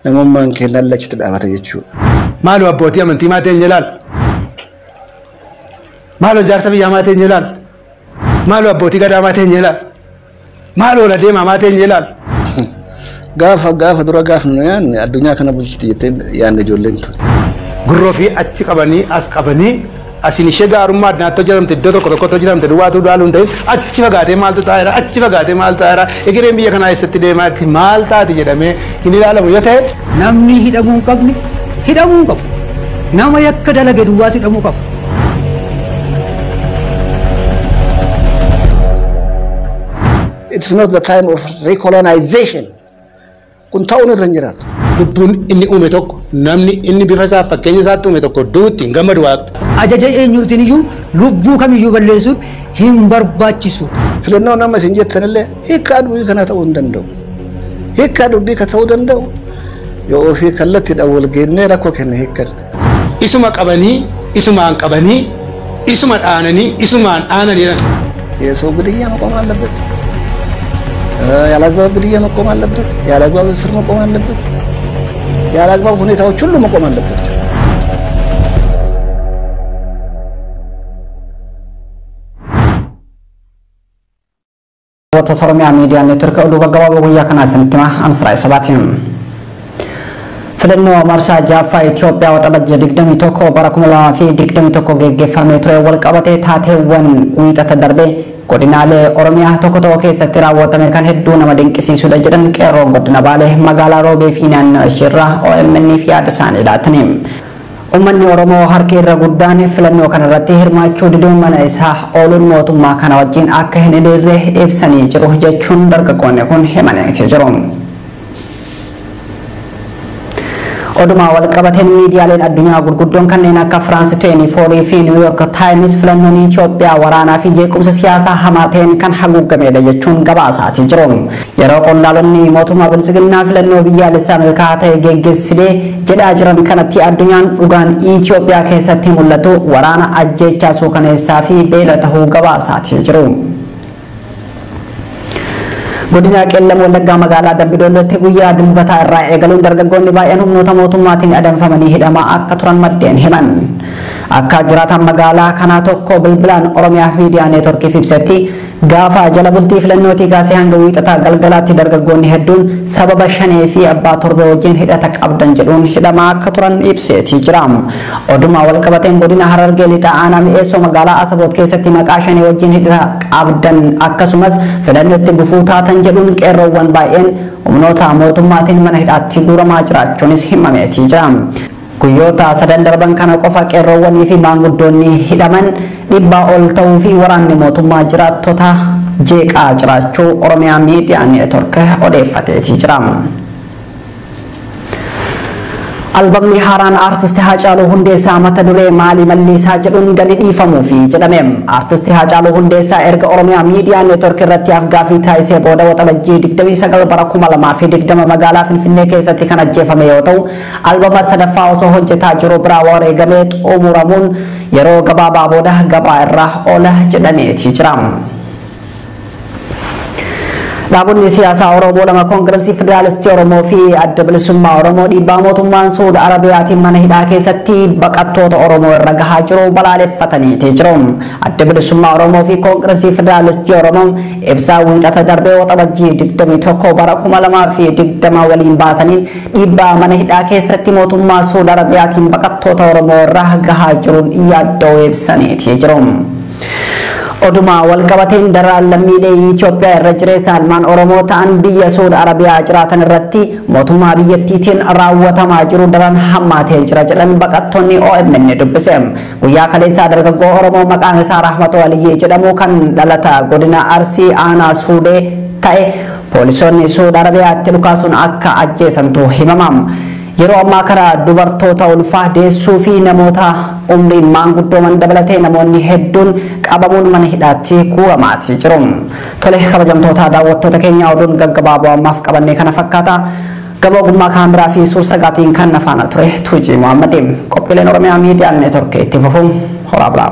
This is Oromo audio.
namummaan keenan lachitti dhaabata jechuudha. Maaloo abbootii amantii maateen jalaal? Maaloo jaarsa biyyaa maateen jalaal? Maaloo abbootii gadaa maateen jalaal? Maaloo la deemaa maateen jalaal? Gaafa dura gaafnu yaanne addunyaa kana bulchiti jettee yaanne ijoolleen tun. Gurroo fi achi qabanii as qabanii asin ishee gaarummaa addaatoo jedhamte iddoo tokko jedhamte duwwaatu dhaaluun ta'in achi fagaatee maaltu taa'eera achi fagaatee maal taa'eera egereen biyya kanaa eessatti deemaa maal taati jedhamee hin ilaalamu yoo ta'e namni hidhamuu hin qabne hidhamuu hin qabu nama yakka dalage duwwaatu hidhamuu qabu. It's not the time of recolonization. Kun ta'uun irra hin jiraatu. Lubbuun inni uume tokko namni inni bifa isaa fakkeenya isaatti uume tokko duutti hin gammadu waaqti. Ajaja eenyuutiin iyyuu lubbuu kamiyyuu balleessuun hin barbaachisu. Filannoo nama isin jettanillee hiikkaa dubbii kana ta'uu hin danda'u. Hiikkaa dubbii kana ta'uu danda'u yoo ofii kallattiidhaan wal geennee rakkoo kenna hiikkan. Isuma qabanii, isumaan qabanii, isuma dhaananii, isumaan dhaananii. የሰው ግድያ መቆም አለበት። ያላግባብ ግድያ መቆም አለበት። ያላግባብ እስር መቆም አለበት። ያላግባብ ሁኔታዎች ሁሉ መቆም አለባቸው። ወተቶርሚያ ሚዲያ ኔትወርክ ኦዱ ገገባው ጉያ ከና ሰንቲማ አንስራይ ሰባቲም ፍለኖ ማርሳ ጃፋ ኢትዮጵያ ወጠበጀ ድግደም ኢቶኮ በረኩመላ ፊ ድግደም ኢቶኮ ገገፈ ሜትሮ ወልቀበቴ ታቴወን ዊጠተ ደርቤ godinale oromiya tokko tokko keessatti raawwatame kan hedduu nama dinqisiisudha jedhan qeerroon godina baalee magaalaa roobee fi naannoo ishirra OMN fi yaada isaanii laataniin ummanni oromoo harki irra guddaan filannoo kanarratti hirmaachuu diduun mana isaa ooluun mootummaa kana wajjin akka hin hidhirre ibsanii jiru jechuun dargaggoonni kun himanii jiru. Oduma walqabateen miidiyaaleen addunyaa gurguddoon kanneen akka France 24 fi New York Times filannoon Itoophiyaa waraanaa fi jeequmsa siyaasaa hamaa ta'een kan haguugamedha jechuun gabaasaa jiru. Yeroo qondaalonni mootummaa bilisiginnaa filannoo biyyaalessaa milkaa'aa ta'e geggeessitee jedhaa jiran kanatti addunyaan dhugaan Itoophiyaa keessatti mul'atu waraana ajjeechaa suukaneessaa fi beela ta'uu gabaasaa jiru. godina qellam wallaggaa magaalaa Dambidollootti guyyaa dilbataa irraa eegaluun dargaggoonni baay'een humnoota mootummaatiin adamfamanii hidhamaa akka turan maddeen himan. Akka jiraatan magaalaa kanaa tokko bilbilaan Oromiyaa Miidiyaa Neetworkiif ibsetti gaafa jala bultii filannootii kaasee hanga wiixataa galgalaatti dargaggoonni hedduun sababa shanee fi abbaa torba wajjin hidhata qabdan jedhuun hidhamaa akka turan ibseetii jira. Oduma walqabateen godina Harargee lixaa aanaa mi'eessoo magaalaa Asaboot keessatti maqaa shanee wajjin hidhata qabdan akkasumas filannootti gufuu taatan jedhuun qeerroowwan baay'een humnoota mootummaatiin mana hidhaatti guuramaa jiraachuunis himameetii jira. Guyyoota sadan darban kana qofa qeerroowwanii fi maanguddoonni hidhaman dhibbaa ol ta'uu fi waraanni mootummaa jiraattota jeeqaa jiraachuu Oromiyaa Miidiyaa Neetwork odeeffateetii jira. Albamni haaraan artist Haacaaluu Hundeessaa mata duree Maalii Malliisaa jedhuun gadi dhiifamuufi jedhame. Artist Haacaaluu Hundeessaa erga Oromiyaa Miidiyaa Neetwork irratti afgaaffii taasisee booda waxabajjii 29 bara 2020 magaalaa Finfinnee keessatti kan ajjeefame yoo ta'u, albama sadaffaa osoo hojjetaa jiru biraa wareegamee xumuramuun yeroo gabaabaa booda gabaa irra oola jedhameetii jira. Dhaabonni siyaasaa Oromoo lama Koongireesii Federaalistii Oromoo fi Adda Bilisummaa Oromoo dhiibbaa mootummaan Suudi Arabiyaatiin mana hidhaa keessatti baqattoota Oromoo irra gahaa jiru balaaleffatanii jiru. Adda Bilisummaa Oromoo fi Koongireesii Federaalistii Oromoo ibsaa wiixata darbee waxabajjii 21 bara 2020 waliin baasaniin dhiibbaa mana hidhaa keessatti mootummaa Suudi Arabiyaatiin baqattoota Oromoo irra gahaa jiruun yaaddoo ibsanii jiru. Oduma walqabateen daraan lammiilee Itoophiyaa irra jireessa ilmaan Oromoo ta'an biyya Suudi Arabiyaa jiraatan irratti mootummaa biyyattiitiin raawwatamaa jiru daran hammaatee jira jedhan baqattoonni OMN dubbise. Guyyaa kaleessaa dargaggoo Oromoo maqaan isaa Rahmatoo Aliyyee jedhamu kan dhalata godina Arsii aanaa Suudee ta'e poolisoonni Suudi Arabiyaatti dhukaasuun akka ajjeesamtu himamam. Yeroo ammaa kana dubartoota ulfaa deessuu fi namoota umriin maanguddooman dabalatee namoonni hedduun qabamuun mana hidhaatti guuramaati jiru. Tole kabajamtoota daawwattoota keenya oduun gaggabaaboo ammaaf qabannee kana fakkaata. Gama ogummaa kaameraa fi suur-sagaatiin kan nafaana ture Tuujii Muhammadiin qophiileen Oromiyaa Miidiyaa Neetwork itti fufuun horaa bulaa.